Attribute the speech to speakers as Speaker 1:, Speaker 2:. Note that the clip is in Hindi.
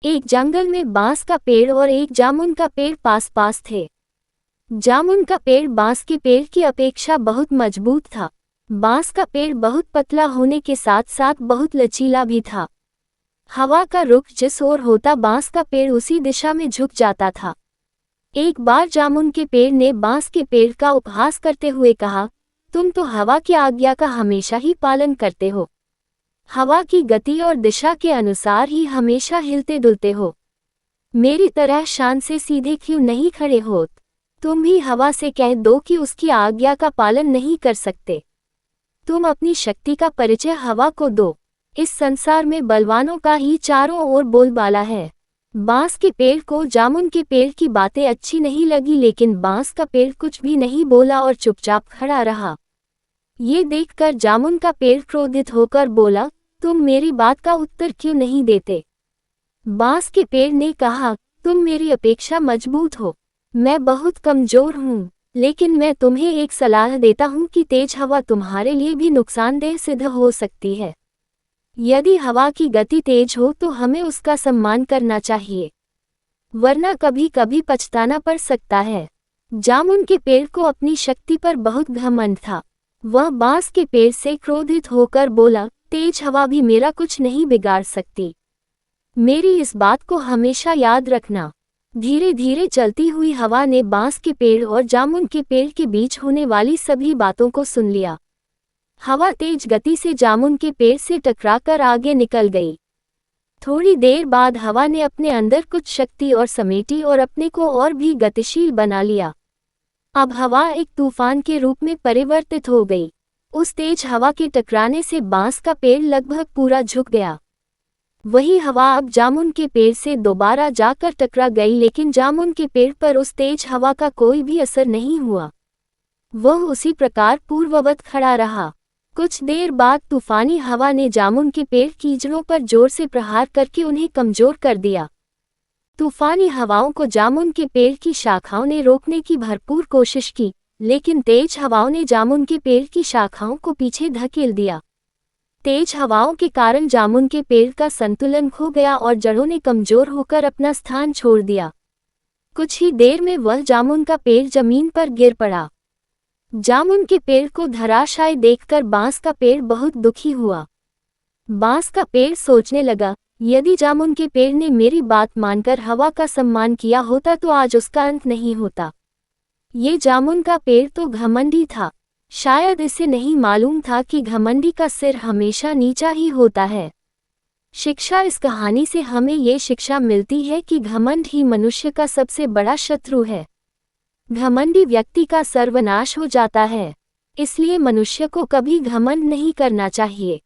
Speaker 1: एक जंगल में बांस का पेड़ और एक जामुन का पेड़ पास पास थे। जामुन का पेड़ बांस के पेड़ की अपेक्षा बहुत मजबूत था। बांस का पेड़ बहुत पतला होने के साथ साथ बहुत लचीला भी था। हवा का रुख जिस ओर होता बांस का पेड़ उसी दिशा में झुक जाता था। एक बार जामुन के पेड़ ने बांस के पेड़ का उपहास करते हुए कहा, तुम तो हवा की आज्ञा का हमेशा ही पालन करते हो। हवा की गति और दिशा के अनुसार ही हमेशा हिलते डुलते हो। मेरी तरह शान से सीधे क्यों नहीं खड़े होत? तुम भी हवा से कह दो कि उसकी आज्ञा का पालन नहीं कर सकते। तुम अपनी शक्ति का परिचय हवा को दो। इस संसार में बलवानों का ही चारों ओर बोलबाला है। बांस के पेड़ को जामुन के पेड़ की बातें अच्छी नहीं लगी, लेकिन बांस का पेड़ कुछ भी नहीं बोला और चुपचाप खड़ा रहा। ये देखकर जामुन का पेड़ क्रोधित होकर बोला, तुम मेरी बात का उत्तर क्यों नहीं देते? बांस के पेड़ ने कहा, तुम मेरी अपेक्षा मजबूत हो, मैं बहुत कमजोर हूँ, लेकिन मैं तुम्हें एक सलाह देता हूँ कि तेज हवा तुम्हारे लिए भी नुकसानदेह सिद्ध हो सकती है। यदि हवा की गति तेज हो तो हमें उसका सम्मान करना चाहिए, वरना कभी कभी पछताना पड़ सकता है। जामुन के पेड़ को अपनी शक्ति पर बहुत घमंड था। वह बांस के पेड़ से क्रोधित होकर बोला, तेज हवा भी मेरा कुछ नहीं बिगाड़ सकती। मेरी इस बात को हमेशा याद रखना। धीरे धीरे चलती हुई हवा ने बांस के पेड़ और जामुन के पेड़ के बीच होने वाली सभी बातों को सुन लिया। हवा तेज गति से जामुन के पेड़ से टकराकर आगे निकल गई। थोड़ी देर बाद हवा ने अपने अंदर कुछ शक्ति और समेटी और अपने को और भी गतिशील बना लिया। अब हवा एक तूफान के रूप में परिवर्तित हो गई। उस तेज हवा के टकराने से बांस का पेड़ लगभग पूरा झुक गया। वही हवा अब जामुन के पेड़ से दोबारा जाकर टकरा गई, लेकिन जामुन के पेड़ पर उस तेज हवा का कोई भी असर नहीं हुआ। वह उसी प्रकार पूर्ववत खड़ा रहा। कुछ देर बाद तूफानी हवा ने जामुन के पेड़ की जड़ों पर जोर से प्रहार करके उन्हें कमजोर कर दिया। तूफानी हवाओं को जामुन के पेड़ की शाखाओं ने रोकने की भरपूर कोशिश की, लेकिन तेज हवाओं ने जामुन के पेड़ की शाखाओं को पीछे धकेल दिया। तेज हवाओं के कारण जामुन के पेड़ का संतुलन खो गया और जड़ों ने कमजोर होकर अपना स्थान छोड़ दिया। कुछ ही देर में वह जामुन का पेड़ जमीन पर गिर पड़ा। जामुन के पेड़ को धराशायी देखकर बांस का पेड़ बहुत दुखी हुआ। बांस का पेड़ सोचने लगा, यदि जामुन के पेड़ ने मेरी बात मानकर हवा का सम्मान किया होता तो आज उसका अंत नहीं होता। ये जामुन का पेड़ तो घमंडी था। शायद इसे नहीं मालूम था कि घमंडी का सिर हमेशा नीचा ही होता है। शिक्षा इस कहानी से हमें ये शिक्षा मिलती है कि घमंड ही मनुष्य का सबसे बड़ा शत्रु है। घमंडी व्यक्ति का सर्वनाश हो जाता है। इसलिए मनुष्य को कभी घमंड नहीं करना चाहिए।